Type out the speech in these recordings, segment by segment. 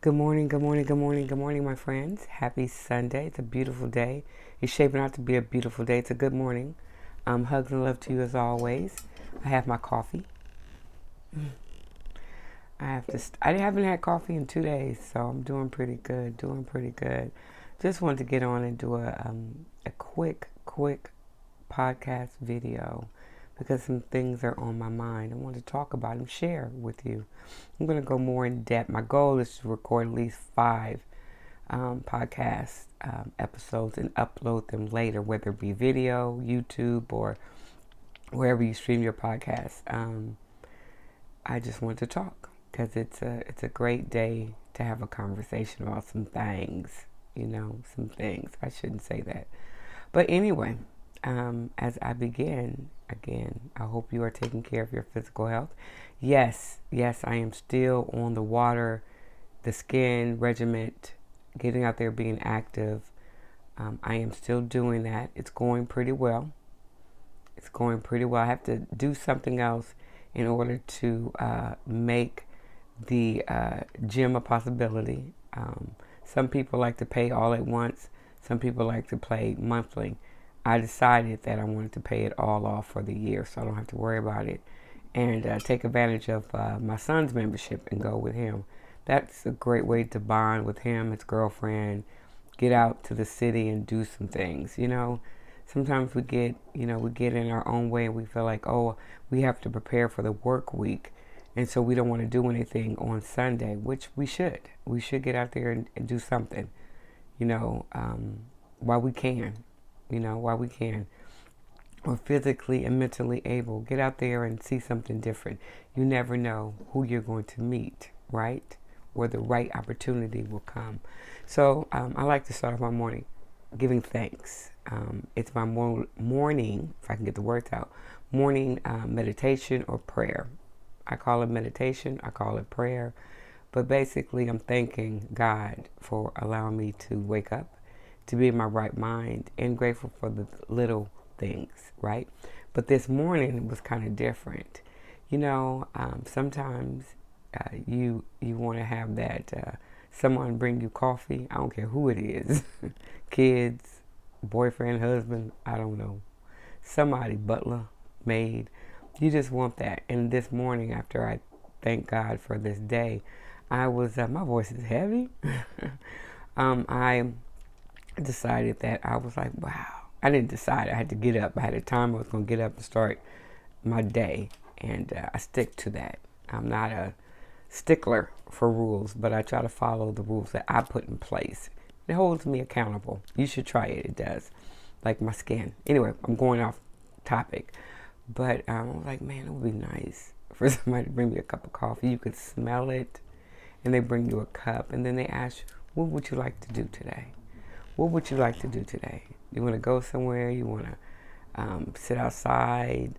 Good morning, good morning, good morning, good morning, my friends. Happy Sunday. It's a beautiful day. It's shaping out to be a beautiful day. It's a good morning. Hugs and love to you as always. I have my coffee. I haven't had coffee in 2 days, so I'm doing pretty good. Doing pretty good. Just wanted to get on and do a quick podcast video because some things are on my mind. I want to talk about and share with you. I'm going to go more in depth. My goal is to record at least 5 podcast episodes and upload them later, whether it be video, YouTube, or wherever you stream your podcast. I just want to talk because it's a great day to have a conversation about some things. Some things. I shouldn't say that, but anyway. As I begin, again, I hope you are taking care of your physical health. Yes, I am still on the water, the skin regiment, getting out there, being active. I am still doing that. It's going pretty well. I have to do something else in order to make the gym a possibility. Some people like to pay all at once. Some people like to pay monthly. I decided that I wanted to pay it all off for the year so I don't have to worry about it and take advantage of my son's membership and go with him. That's a great way to bond with him, his girlfriend, get out to the city and do some things. Sometimes we get in our own way and we feel like, oh, we have to prepare for the work week. And so we don't want to do anything on Sunday, which we should. We should get out there and do something, while we can. While we can. Or physically and mentally able. Get out there and see something different. You never know who you're going to meet, right? Where the right opportunity will come. So I like to start off my morning giving thanks. It's my morning, if I can get the words out, morning meditation or prayer. I call it meditation. I call it prayer. But basically, I'm thanking God for allowing me to wake up, to be in my right mind, and grateful for the little things, right? But this morning was kind of different. Sometimes you want to have that someone bring you coffee. I don't care who it is, kids, boyfriend, husband, I don't know, somebody, butler, maid. You just want that. And this morning, after I thank God for this day, I was my voice is heavy. I decided that I was like, wow. I didn't decide. I had to get up. I had a time I was going to get up and start my day, and I stick to that. I'm not a stickler for rules, but I try to follow the rules that I put in place. It holds me accountable. You should try it. It does. Like my skin. Anyway, I'm going off topic, but I was like, man, it would be nice for somebody to bring me a cup of coffee. You could smell it, and they bring you a cup, and then they ask you, what would you like to do today? What would you like to do today? You want to go somewhere? You want to sit outside?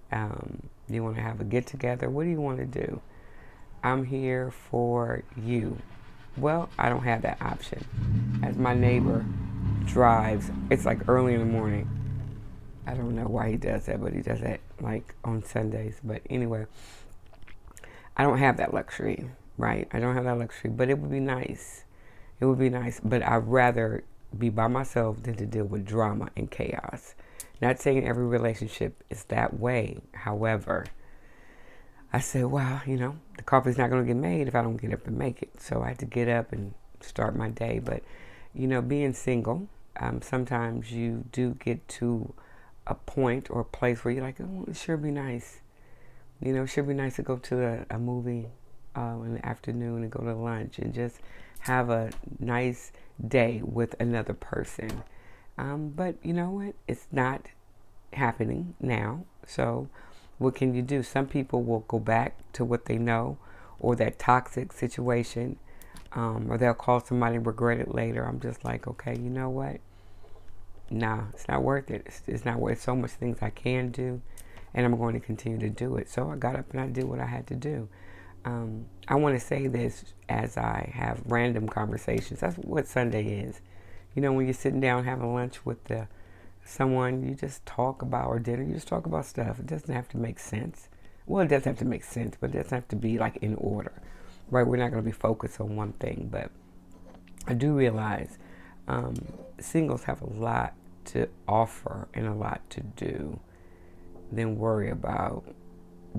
You want to have a get-together? What do you want to do? I'm here for you. Well, I don't have that option. As my neighbor drives, it's like early in the morning. I don't know why he does that, but he does that like on Sundays. But anyway, I don't have that luxury, right? I don't have that luxury, but it would be nice. It would be nice, but I'd rather be by myself than to deal with drama and chaos. Not saying every relationship is that way. However, I said, wow, the coffee's not going to get made if I don't get up and make it. So I had to get up and start my day. But, being single, sometimes you do get to a point or a place where you're like, oh, it sure be nice. It should be nice to go to a movie in the afternoon and go to lunch and just have a nice day with another person. But you know what? It's not happening now. So what can you do? Some people will go back to what they know or that toxic situation, or they'll call somebody and regret it later. I'm just like, okay, you know what? Nah, it's not worth it. It's not worth it. So much things I can do, and I'm going to continue to do it. So I got up and I did what I had to do. I want to say this as I have random conversations. That's what Sunday is. When you're sitting down having lunch with someone, you just talk about, or dinner, you just talk about stuff. It doesn't have to make sense. Well, it does have to make sense, but it doesn't have to be like in order, right? We're not going to be focused on one thing, but I do realize um, singles have a lot to offer and a lot to do than worry about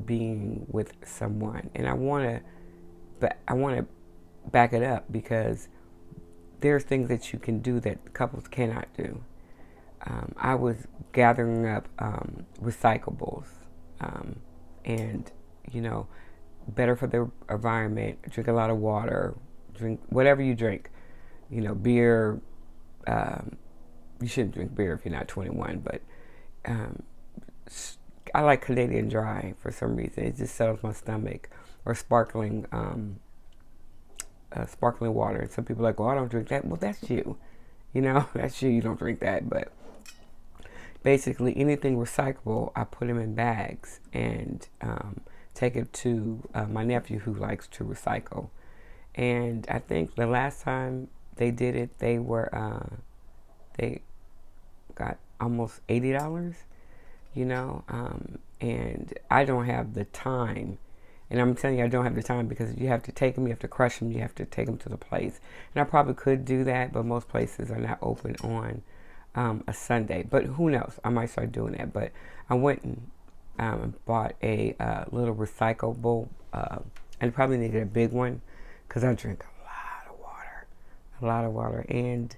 being with someone. And I want to back it up because there's things that you can do that couples cannot do. I was gathering up recyclables, um, and you know, better for the environment. Drink a lot of water. Drink whatever you drink. You know, beer. Um, you shouldn't drink beer if you're not 21, but um, I like Canadian Dry for some reason. It just settles my stomach. Or sparkling water. And some people are like, well, I don't drink that. Well, that's you. You know, that's you. You don't drink that. But basically, anything recyclable, I put them in bags and take it to my nephew who likes to recycle. And I think the last time they did it, they got almost $80. You know, and I don't have the time. And I'm telling you, I don't have the time because you have to take them, you have to crush them, you have to take them to the place. And I probably could do that, but most places are not open on a Sunday. But who knows? I might start doing that. But I went and bought a little recyclable, and probably needed a big one because I drink a lot of water. And,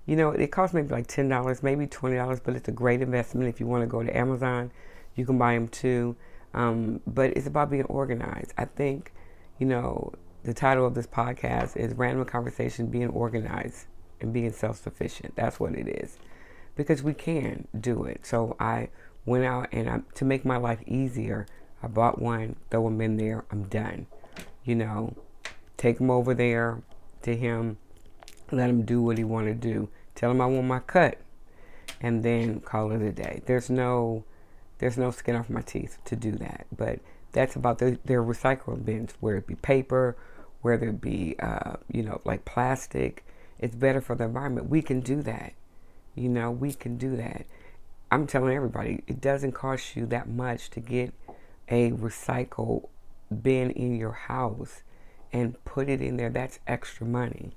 you know, it costs maybe like $10, maybe $20, but it's a great investment. If you want to go to Amazon, you can buy them too. But it's about being organized. I think, you know, the title of this podcast is Random Conversation, Being Organized and Being Self-Sufficient. That's what it is. Because we can do it. So I went out and to make my life easier, I bought one, throw them in there, I'm done. You know, take them over there to him, let him do what he want to do. Tell him I want my cut, and then call it a day. There's no skin off my teeth to do that. But that's about their recycling bins, whether it be paper, whether it be, you know, like plastic. It's better for the environment. We can do that. You know, we can do that. I'm telling everybody, it doesn't cost you that much to get a recycle bin in your house and put it in there. That's extra money.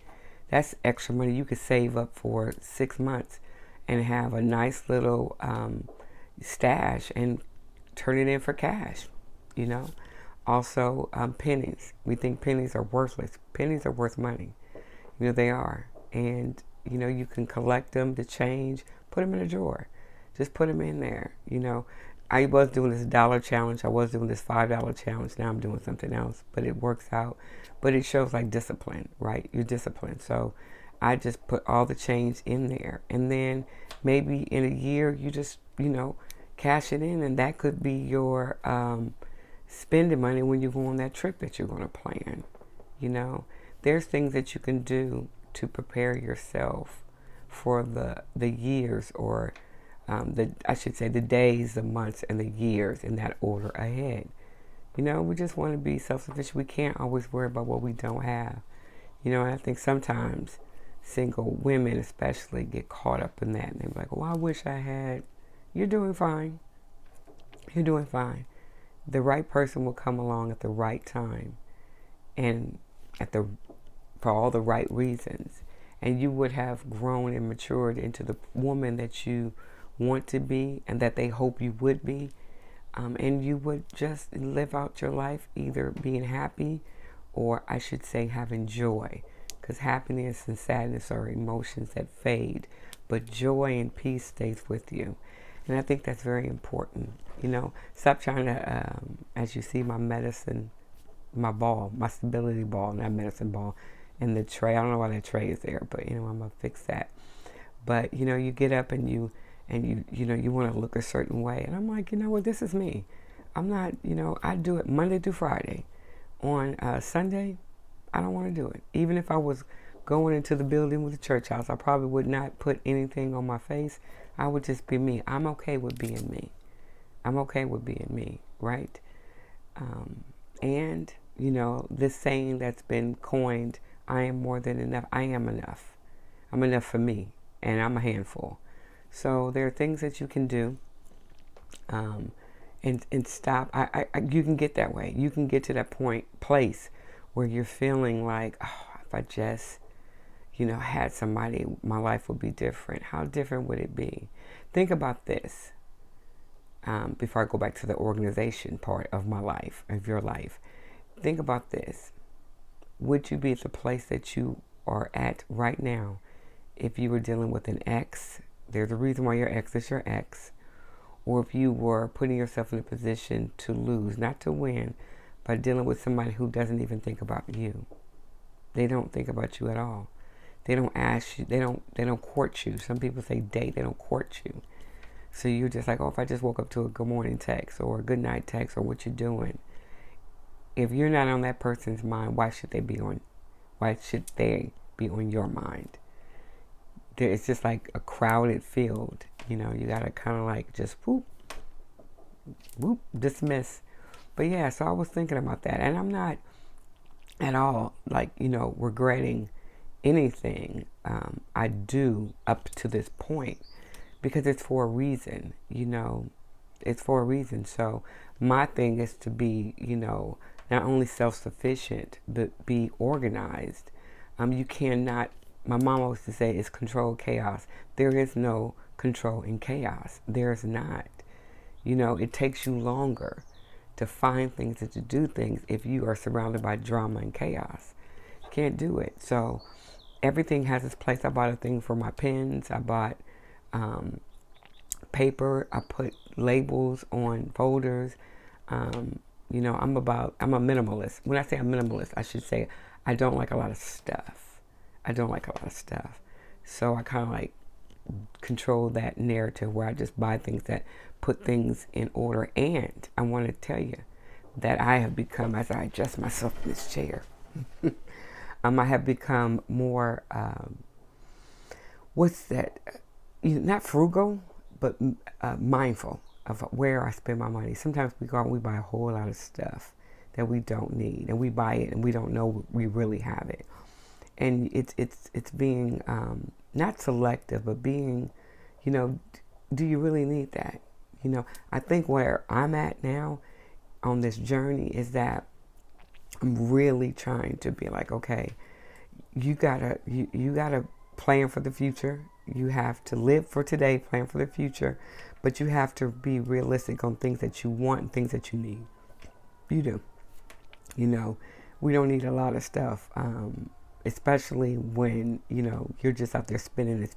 That's extra money you could save up for 6 months and have a nice little stash and turn it in for cash, you know. Also, pennies. We think pennies are worthless. Pennies are worth money. You know, they are. And, you know, you can collect them, the change, put them in a drawer. Just put them in there, you know. I was doing this dollar challenge. I was doing this $5 challenge. Now I'm doing something else. But it works out. But it shows like discipline, right? You're disciplined. So I just put all the change in there. And then maybe in a year, you just, you know, cash it in. And that could be your spending money when you go on that trip that you're going to plan. You know, there's things that you can do to prepare yourself for the years or I should say the days, the months, and the years in that order ahead. You know, we just want to be self-sufficient. We can't always worry about what we don't have. You know, and I think sometimes single women especially get caught up in that. And they're like, well, I wish I had. You're doing fine. You're doing fine. The right person will come along at the right time and for all the right reasons. And you would have grown and matured into the woman that you want to be and that they hope you would be. And you would just live out your life either being happy or I should say having joy. Because happiness and sadness are emotions that fade. But joy and peace stays with you. And I think that's very important. You know, stop trying to, as you see my medicine, my ball, my stability ball, not medicine ball, in the tray. I don't know why that tray is there, but you know, I'm going to fix that. But, you know, you get up and you know, you want to look a certain way. And I'm like, you know what, this is me. I'm not, you know, I do it Monday through Friday. On Sunday, I don't want to do it. Even if I was going into the building with the church house, I probably would not put anything on my face. I would just be me. I'm okay with being me. I'm okay with being me, right? And, you know, this saying that's been coined, I am more than enough. I am enough. I'm enough for me, and I'm a handful. So there are things that you can do and stop. You can get that way. You can get to that place where you're feeling like, oh, if I just, had somebody, my life would be different. How different would it be? Think about this before I go back to the organization part of my life, of your life. Think about this. Would you be at the place that you are at right now if you were dealing with an ex? There's a reason why your ex is your ex. Or if you were putting yourself in a position to lose, not to win, by dealing with somebody who doesn't even think about you. They don't think about you at all. They don't ask you. They don't court you. Some people say date. They don't court you. So you're just like, oh, if I just woke up to a good morning text or a good night text or what you're doing. If you're not on that person's mind, why should they be on your mind? It's just like a crowded field. You gotta kind of like just whoop, whoop, dismiss. But yeah, so I was thinking about that, and I'm not at all like regretting anything I do up to this point, because it's for a reason. It's for a reason. So my thing is to be not only self-sufficient but be organized. You cannot. My mom always used to say, "It's controlled chaos." There is no control in chaos. There's not. It takes you longer to find things and to do things if you are surrounded by drama and chaos. You can't do it. So everything has its place. I bought a thing for my pens. I bought paper. I put labels on folders. I'm a minimalist. When I say I'm minimalist, I should say I don't like a lot of stuff. So I kind of like control that narrative where I just buy things that put things in order. And I want to tell you that I have become, as I adjust myself in this chair, I have become more, not frugal, but mindful of where I spend my money. Sometimes we go out and we buy a whole lot of stuff that we don't need, and we buy it and we don't know we really have it. And it's being not selective, but being, do you really need that? I think where I'm at now on this journey is that I'm really trying to be like, okay, you gotta plan for the future. You have to live for today, plan for the future, but you have to be realistic on things that you want and things that you need. You do. We don't need a lot of stuff. Especially when, you're just out there spending.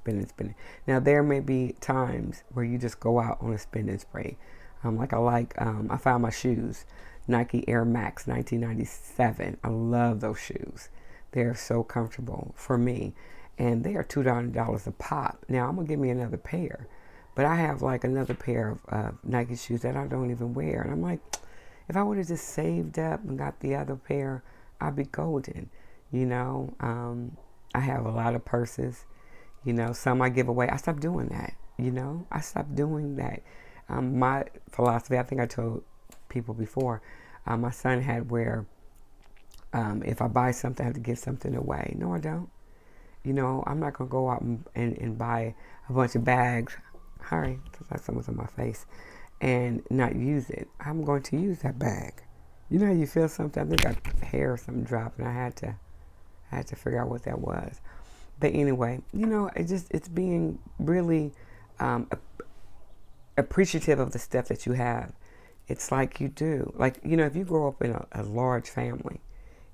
Now, there may be times where you just go out on a spending spree. I found my shoes, Nike Air Max 1997. I love those shoes. They're so comfortable for me. And they are $200 a pop. Now, I'm going to get me another pair. But I have like another pair of Nike shoes that I don't even wear. And I'm like, if I would have just saved up and got the other pair, I'd be golden. I have a lot of purses, some I give away. I stopped doing that, I stopped doing that. My philosophy, I think I told people before, my son had where if I buy something, I have to give something away. No, I don't. I'm not going to go out and buy a bunch of bags. Sorry, because someone's on my face, and not use it. I'm going to use that bag. How you feel sometimes? I think I hair or something dropped, and I had to figure out what that was. But anyway, it's being really appreciative of the stuff that you have. It's like you do. Like, if you grow up in a large family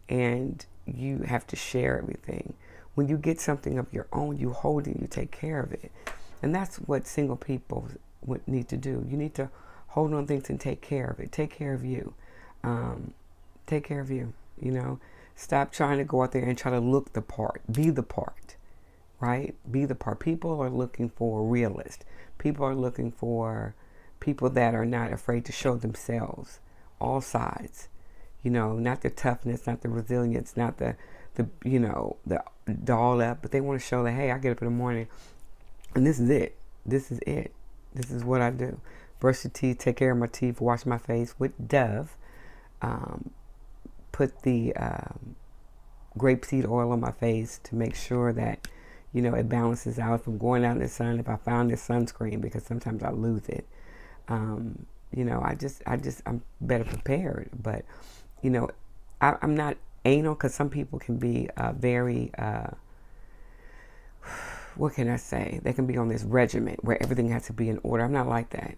and you have to share everything, when you get something of your own, you hold it, you take care of it. And that's what single people would need to do. You need to hold on things and take care of it. Take care of you. Take care of you, Stop trying to go out there and try to look the part. Be the part, right? Be the part. People are looking for realists. People are looking for people that are not afraid to show themselves, all sides. Not the toughness, not the resilience, not the doll up, but they want to show that, hey, I get up in the morning and this is it. This is it. This is what I do. Brush the teeth, take care of my teeth, wash my face with Dove. Put the grapeseed oil on my face to make sure that, it balances out. If I'm going out in the sun, if I found this sunscreen, because sometimes I lose it, I'm better prepared. But, I'm not anal, because some people can be very what can I say? They can be on this regiment where everything has to be in order. I'm not like that.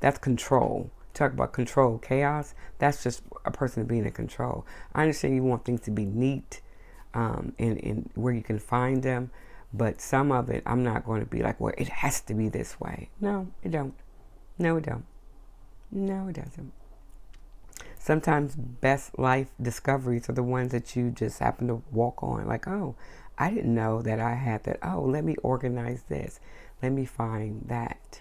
That's control. Talk about control, chaos. That's just a person being in control. I understand you want things to be neat, and where you can find them, but some of it, I'm not going to be like, well, it has to be this way. No, it don't. No, it don't. No, it doesn't. Sometimes best life discoveries are the ones that you just happen to walk on. Like, oh, I didn't know that I had that. Oh, let me organize this. Let me find that.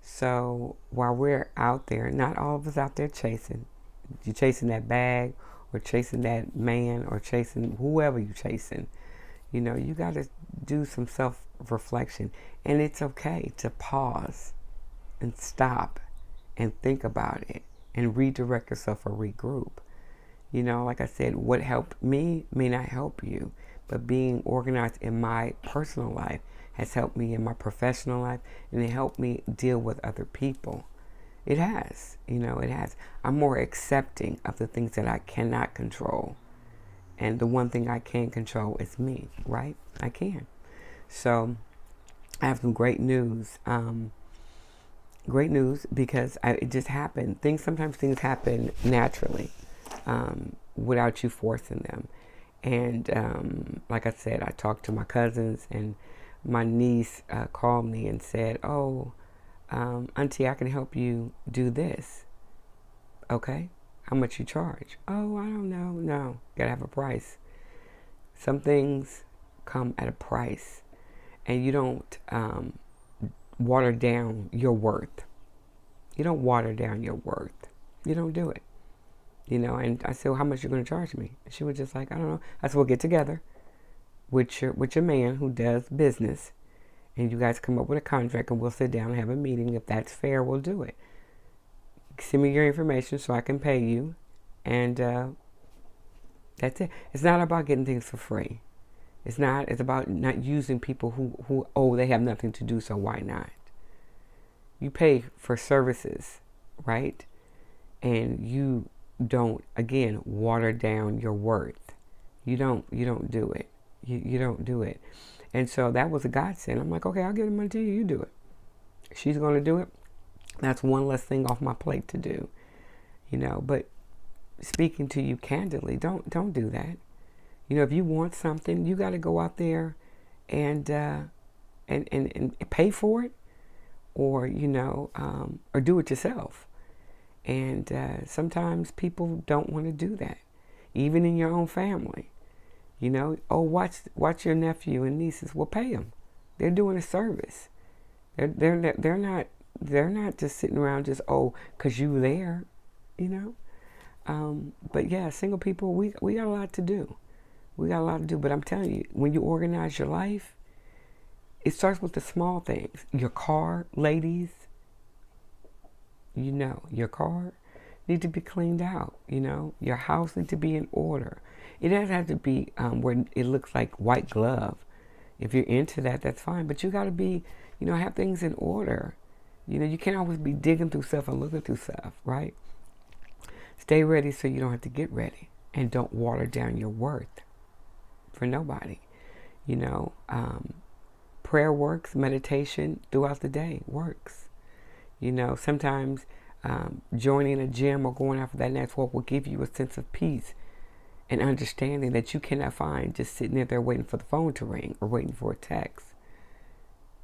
So while we're out there, not all of us out there chasing. You're chasing that bag or chasing that man or chasing whoever you're chasing. You got to do some self-reflection. And it's okay to pause and stop and think about it and redirect yourself or regroup. Like I said, what helped me may not help you, but being organized in my personal life has helped me in my professional life, and it helped me deal with other people. It has, it has. I'm more accepting of the things that I cannot control. And the one thing I can control is me, right? I can. So I have some great news. Great news because it just happened. Sometimes things happen naturally, without you forcing them. And like I said, I talked to my cousins, and my niece called me and said, oh, Auntie, I can help you do this. Okay. How much you charge? Oh, I don't know. No, gotta have a price. Some things come at a price, and you don't water down your worth. You don't water down your worth. You don't do it. And I said, well, how much you going to charge me? And she was just like, I don't know. I said, we'll get together with your man who does business, and you guys come up with a contract, and we'll sit down and have a meeting. If that's fair, we'll do it. Send me your information so I can pay you, and that's it. It's not about getting things for free. It's not. It's about not using people who they have nothing to do, so why not? You pay for services, right? And you don't, again, water down your worth. You don't do it. You don't do it. And so that was a godsend. I'm like, okay, I'll give the money to you. You do it. She's going to do it. That's one less thing off my plate to do. But speaking to you candidly, don't do that. If you want something, you got to go out there and pay for it, or or do it yourself. And sometimes people don't want to do that, even in your own family. Oh, watch your nephew and nieces. Well, pay them. They're doing a service. They're not just sitting around just, because you there, But yeah, single people, we got a lot to do. We got a lot to do. But I'm telling you, when you organize your life, it starts with the small things. Your car, ladies, your car need to be cleaned out. Your house need to be in order. It doesn't have to be where it looks like white glove. If you're into that, that's fine. But you got to be, have things in order. You can't always be digging through stuff and looking through stuff, right? Stay ready so you don't have to get ready. And don't water down your worth for nobody. Prayer works, meditation throughout the day works. Sometimes joining a gym or going out for that next walk will give you a sense of peace and understanding that you cannot find just sitting there waiting for the phone to ring or waiting for a text.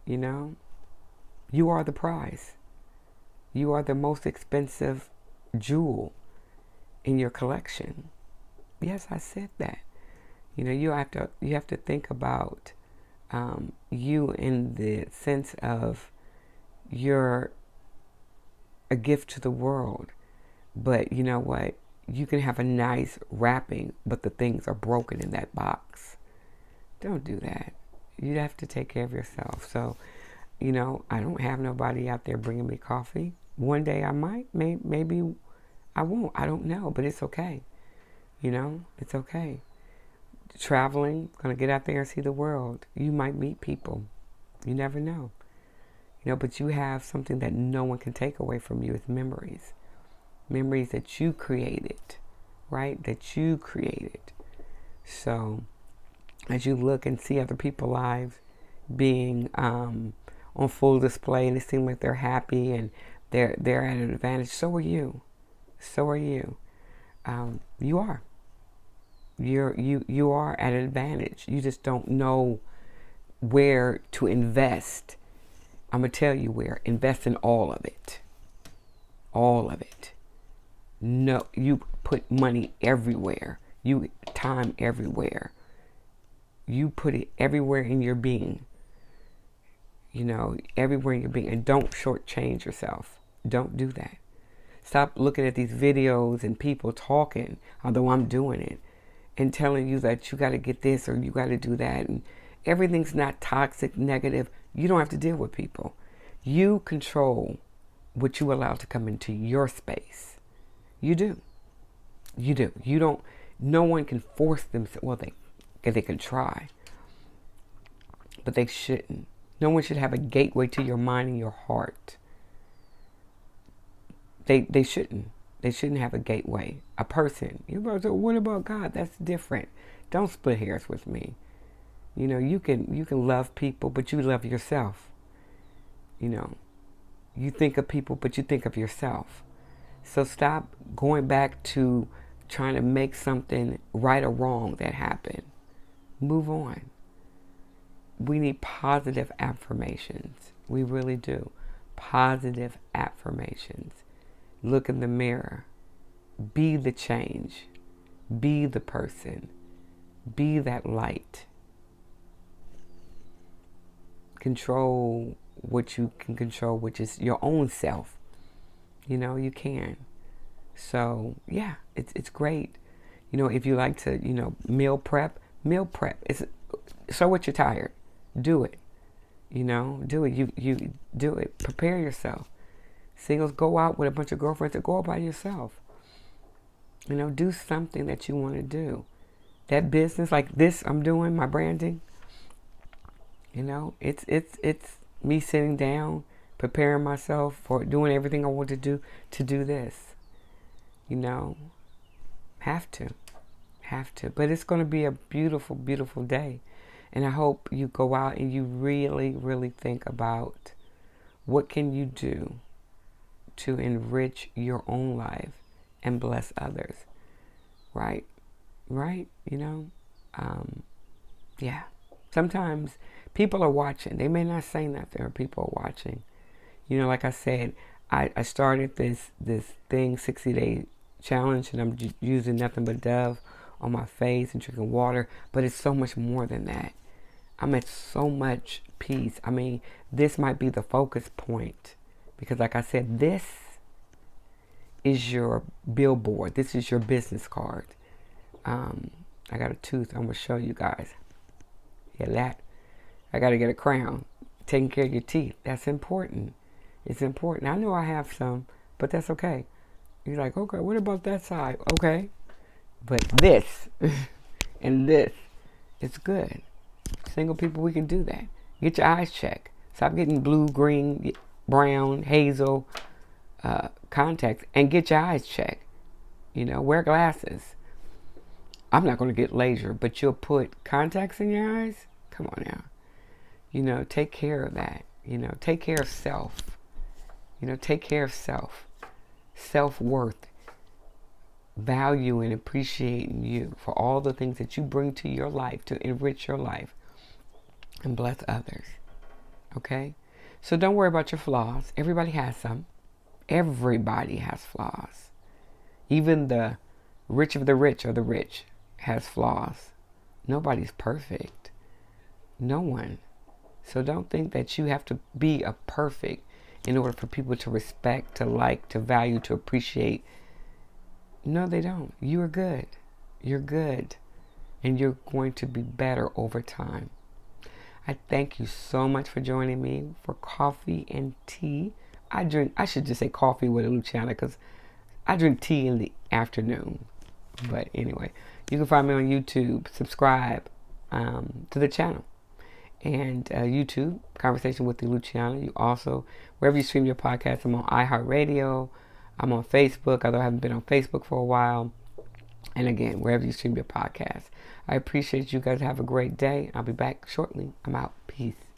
You are the prize. You are the most expensive jewel in your collection. Yes, I said that. You have to think about you in the sense of you're a gift to the world. But you know what? You can have a nice wrapping, but the things are broken in that box. Don't do that. You have to take care of yourself. So, I don't have nobody out there bringing me coffee. One day I might, maybe I won't. I don't know, but it's okay. It's okay. Traveling, gonna get out there and see the world. You might meet people. You never know. But you have something that no one can take away from you. It's memories. Memories that you created, right? That you created. So as you look and see other people's lives being on full display, and it seems like they're happy and they're at an advantage, so are you. So are you. You are. You are at an advantage. You just don't know where to invest. I'm gonna tell you where. Invest in all of it. All of it. No, you put money everywhere. You time everywhere. You put it everywhere in your being. Everywhere in your being, and don't shortchange yourself. Don't do that. Stop looking at these videos and people talking, although I'm doing it, and telling you that you got to get this or you got to do that. And everything's not toxic, negative. You don't have to deal with people. You control what you allow to come into your space. You do. You do. You don't. No one can force them. Well, they can try, but they shouldn't. No one should have a gateway to your mind and your heart. They shouldn't. They shouldn't have a gateway. A person. You're about to say, what about God? That's different. Don't split hairs with me. You can love people, but you love yourself. You think of people, but you think of yourself. So stop going back to trying to make something right or wrong that happened. Move on. We need positive affirmations. We really do. Positive affirmations. Look in the mirror. Be the change. Be the person. Be that light. Control what you can control, which is your own self. You can. So, yeah, it's great. If you like to, meal prep. So what, you're tired. Do it. Do it. You do it. Prepare yourself. Singles, go out with a bunch of girlfriends or go out by yourself. Do something that you want to do. That business like this I'm doing, my branding, it's me sitting down, preparing myself for doing everything I want to do this. Have to. But it's going to be a beautiful, beautiful day. And I hope you go out and you really, really think about what can you do to enrich your own life and bless others. Right? Yeah. Sometimes people are watching. They may not say nothing, or people are watching. Like I said, I started this thing, 60-day challenge, and I'm using nothing but Dove on my face and drinking water. But it's so much more than that. I'm at so much peace. I mean, this might be the focus point. Because like I said, this is your billboard. This is your business card. I got a tooth. I'm going to show you guys. Yeah, that. I got to get a crown. Taking care of your teeth. That's important. It's important. I know I have some, but that's okay. You're like, okay, what about that side? Okay. But this and this, it's good. Single people, we can do that. Get your eyes checked. Stop getting blue, green, brown, hazel contacts and get your eyes checked. Wear glasses. I'm not going to get laser, but you'll put contacts in your eyes? Come on now. Take care of that. Take care of self. Take care of self. Self-worth. Value and appreciating you for all the things that you bring to your life to enrich your life and bless others. Okay? So don't worry about your flaws. Everybody has some. Everybody has flaws. Even the rich of the rich or the rich has flaws. Nobody's perfect. No one. So don't think that you have to be a perfect in order for people to respect, to like, to value, to appreciate. No, they don't. You are good. You're good. And you're going to be better over time. I thank you so much for joining me for coffee and tea. I should just say coffee with Eluchianna because I drink tea in the afternoon. But anyway, you can find me on YouTube. Subscribe to the channel. And YouTube, Conversation with Eluchianna. You also, wherever you stream your podcast, I'm on iHeartRadio. I'm on Facebook, although I haven't been on Facebook for a while. And again, wherever you stream your podcast. I appreciate you guys. Have a great day. I'll be back shortly. I'm out. Peace.